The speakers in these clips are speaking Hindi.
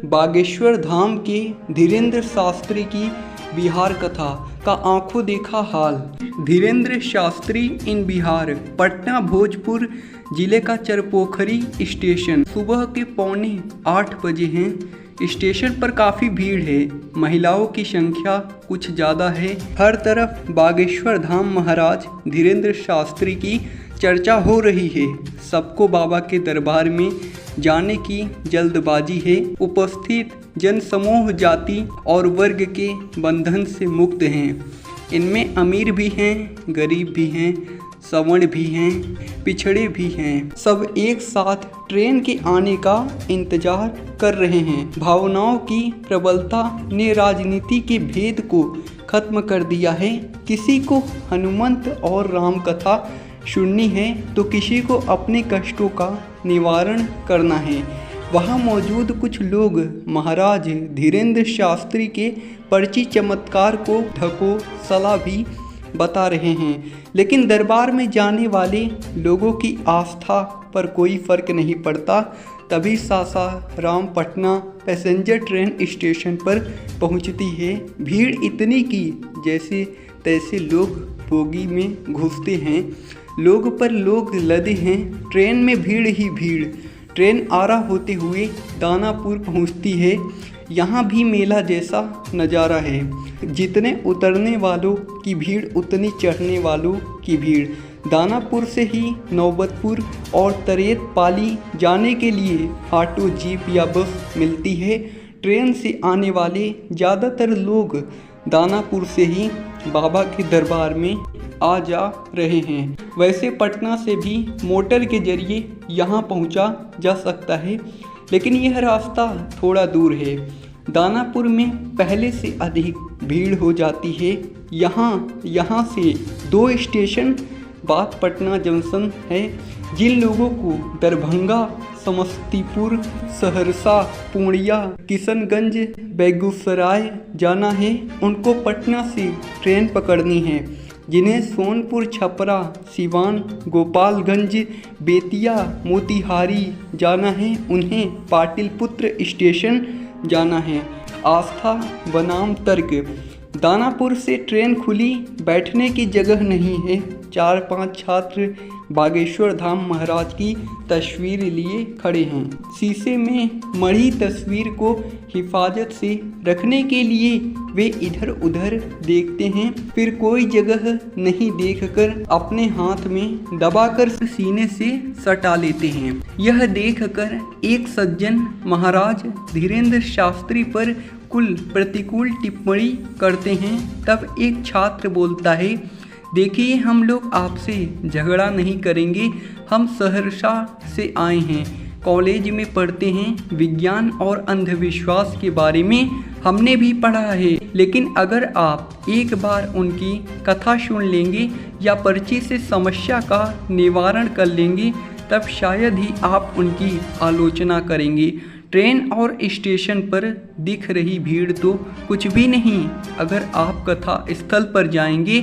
बागेश्वर धाम के धीरेन्द्र शास्त्री की बिहार कथा का आंखों देखा हाल। धीरेन्द्र शास्त्री इन बिहार, पटना भोजपुर जिले का चरपोखरी स्टेशन सुबह के 7:45 बजे हैं। स्टेशन पर काफ़ी भीड़ है, महिलाओं की संख्या कुछ ज़्यादा है। हर तरफ बागेश्वर धाम महाराज धीरेन्द्र शास्त्री की चर्चा हो रही है। सबको बाबा के दरबार में जाने की जल्दबाजी है। उपस्थित जनसमूह जाति और वर्ग के बंधन से मुक्त हैं। इनमें अमीर भी हैं, गरीब भी हैं, सवर्ण भी हैं, पिछड़े भी हैं। सब एक साथ ट्रेन के आने का इंतजार कर रहे हैं। भावनाओं की प्रबलता ने राजनीति के भेद को खत्म कर दिया है। किसी को हनुमंत और राम कथा सुननी है तो किसी को अपने कष्टों का निवारण करना है। वहाँ मौजूद कुछ लोग महाराज धीरेन्द्र शास्त्री के पर्ची चमत्कार को ढको सलाह भी बता रहे हैं, लेकिन दरबार में जाने वाले लोगों की आस्था पर कोई फर्क नहीं पड़ता। तभी Sasaram Patna passenger train station पर पहुंचती है। भीड़ इतनी कि जैसे तैसे लोग बोगी में घुसते हैं। लोग पर लोग लदे हैं। ट्रेन में भीड़ ही भीड़। ट्रेन आरा होते हुए दानापुर पहुंचती है। यहाँ भी मेला जैसा नज़ारा है। जितने उतरने वालों की भीड़ उतनी चढ़ने वालों की भीड़। दानापुर से ही नौबतपुर और तरेत पाली जाने के लिए ऑटो, जीप या बस मिलती है। ट्रेन से आने वाले ज़्यादातर लोग दानापुर से ही बाबा के दरबार में आ जा रहे हैं। वैसे पटना से भी मोटर के जरिए यहाँ पहुँचा जा सकता है, लेकिन यह रास्ता थोड़ा दूर है। दानापुर में पहले से अधिक भीड़ हो जाती है। यहाँ से 2 स्टेशन बाद पटना जंक्शन है। जिन लोगों को दरभंगा, समस्तीपुर, सहरसा, पूर्णिया, किशनगंज, बेगूसराय जाना है, उनको पटना से ट्रेन पकड़नी है। जिन्हें सोनपुर, छपरा, सिवान, गोपालगंज, बेतिया, मोतिहारी जाना है, उन्हें पाटलिपुत्र स्टेशन जाना है। आस्था बनाम तर्क। दानापुर से ट्रेन खुली, बैठने की जगह नहीं है। 4-5 छात्र बागेश्वर धाम महाराज की तस्वीर लिए खड़े हैं। शीशे में मढ़ी तस्वीर को हिफाजत से रखने के लिए वे इधर उधर देखते हैं, फिर कोई जगह नहीं देखकर अपने हाथ में दबाकर सीने से सटा लेते हैं। यह देखकर एक सज्जन महाराज धीरेन्द्र शास्त्री पर कुल प्रतिकूल टिप्पणी करते हैं। तब एक छात्र बोलता है, देखिए, हम लोग आपसे झगड़ा नहीं करेंगे। हम सहरसा से आए हैं, कॉलेज में पढ़ते हैं। विज्ञान और अंधविश्वास के बारे में हमने भी पढ़ा है, लेकिन अगर आप एक बार उनकी कथा सुन लेंगे या पर्ची से समस्या का निवारण कर लेंगे, तब शायद ही आप उनकी आलोचना करेंगे। ट्रेन और स्टेशन पर दिख रही भीड़ तो कुछ भी नहीं। अगर आप कथा स्थल पर जाएंगे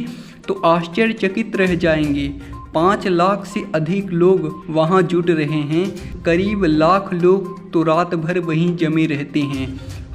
तो आश्चर्यचकित रह जाएंगे। 5 लाख से अधिक लोग वहां जुट रहे हैं। करीब लाख लोग तो रात भर वहीं जमे रहते हैं,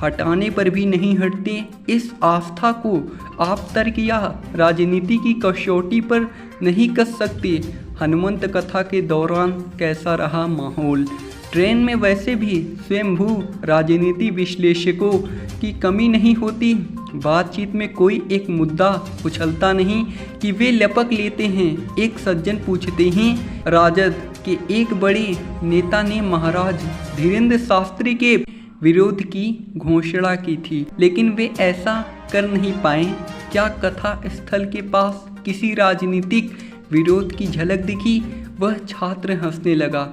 हटाने पर भी नहीं हटते। इस आस्था को आप तर्क या राजनीति की कसौटी पर नहीं कस सकते। हनुमंत कथा के दौरान कैसा रहा माहौल। ट्रेन में वैसे भी स्वयंभू राजनीति विश्लेषकों की कमी नहीं होती। बातचीत में कोई एक मुद्दा उछलता नहीं कि वे लपक लेते हैं। एक सज्जन पूछते हैं, राजद के एक बड़े नेता ने महाराज धीरेन्द्र शास्त्री के विरोध की घोषणा की थी, लेकिन वे ऐसा कर नहीं पाए। क्या कथा स्थल के पास किसी राजनीतिक विरोध की झलक दिखी? वह छात्र हंसने लगा।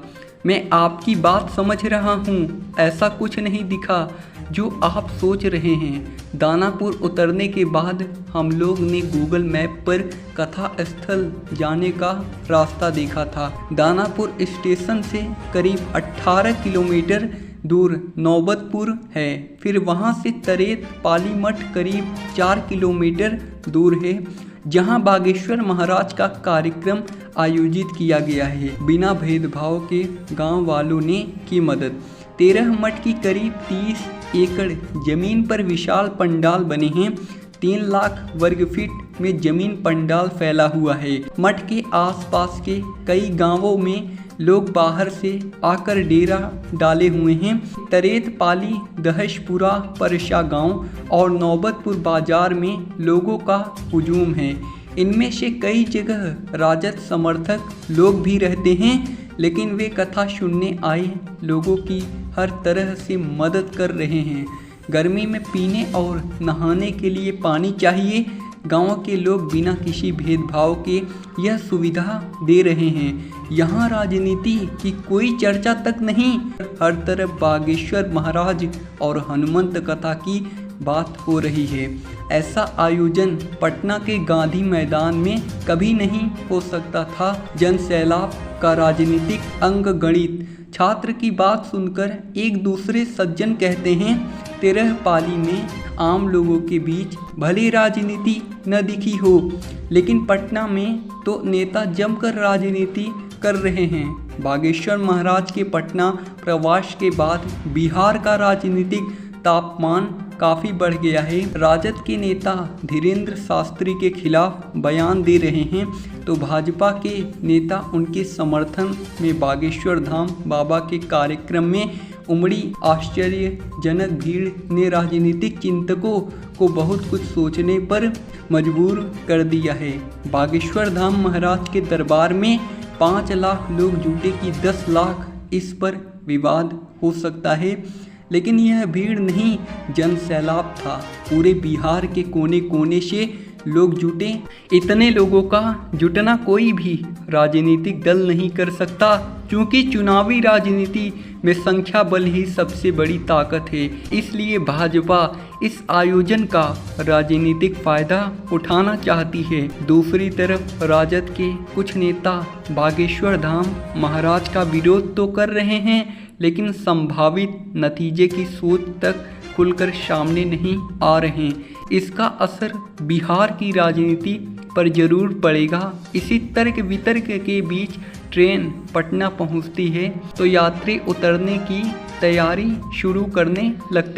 मैं आपकी बात समझ रहा हूँ, ऐसा कुछ नहीं दिखा जो आप सोच रहे हैं। दानापुर उतरने के बाद हम लोग ने गूगल मैप पर कथा स्थल जाने का रास्ता देखा था। दानापुर स्टेशन से करीब 18 किलोमीटर दूर नौबतपुर है। फिर वहाँ से तरेत पाली मठ करीब 4 किलोमीटर दूर है, जहाँ बागेश्वर महाराज का कार्यक्रम आयोजित किया गया है। बिना भेदभाव के गांव वालों ने की मदद। 13 मठ की करीब 30 एकड़ जमीन पर विशाल पंडाल बने हैं। 3 लाख वर्ग फीट में जमीन पंडाल फैला हुआ है। मठ के आसपास के कई गांवों में लोग बाहर से आकर डेरा डाले हुए हैं। तरेत पाली, दहशपुरा, परशा गांव और नौबतपुर बाजार में लोगों का हुजूम है। इनमें से कई जगह राजद समर्थक लोग भी रहते हैं, लेकिन वे कथा सुनने आए लोगों की हर तरह से मदद कर रहे हैं। गर्मी में पीने और नहाने के लिए पानी चाहिए। गांव के लोग बिना किसी भेदभाव के यह सुविधा दे रहे हैं। यहाँ राजनीति की कोई चर्चा तक नहीं। हर तरफ बागेश्वर महाराज और हनुमंत कथा की बात हो रही है। ऐसा आयोजन पटना के गांधी मैदान में कभी नहीं हो सकता था। जन सैलाब का राजनीतिक अंग गणित। छात्र की बात सुनकर एक दूसरे सज्जन कहते हैं, 13 पाली में आम लोगों के बीच भले राजनीति न दिखी हो, लेकिन पटना में तो नेता जमकर राजनीति कर रहे हैं। बागेश्वर महाराज के पटना प्रवास के बाद बिहार का राजनीतिक तापमान काफ़ी बढ़ गया है। राजद के नेता धीरेंद्र शास्त्री के खिलाफ बयान दे रहे हैं, तो भाजपा के नेता उनके समर्थन में बागेश्वर धाम बाबा के कार्यक्रम में उमड़ी। आश्चर्यजनक भीड़ ने राजनीतिक चिंतकों को बहुत कुछ सोचने पर मजबूर कर दिया है। बागेश्वर धाम महाराज के दरबार में 5 लाख लोग जुटे कि 10 लाख, इस पर विवाद हो सकता है, लेकिन यह भीड़ नहीं, जन सैलाब था। पूरे बिहार के कोने कोने से लोग जुटे। इतने लोगों का जुटना कोई भी राजनीतिक दल नहीं कर सकता, क्योंकि चुनावी राजनीति में संख्या बल ही सबसे बड़ी ताकत है। इसलिए भाजपा इस आयोजन का राजनीतिक फायदा उठाना चाहती है। दूसरी तरफ राजद के कुछ नेता बागेश्वर धाम महाराज का विरोध तो कर रहे हैं, लेकिन संभावित नतीजे की सोच तक खुलकर सामने नहीं आ रहे। इसका असर बिहार की राजनीति पर जरूर पड़ेगा। इसी तर्क वितर्क के बीच ट्रेन पटना पहुंचती है तो यात्री उतरने की तैयारी शुरू करने लगते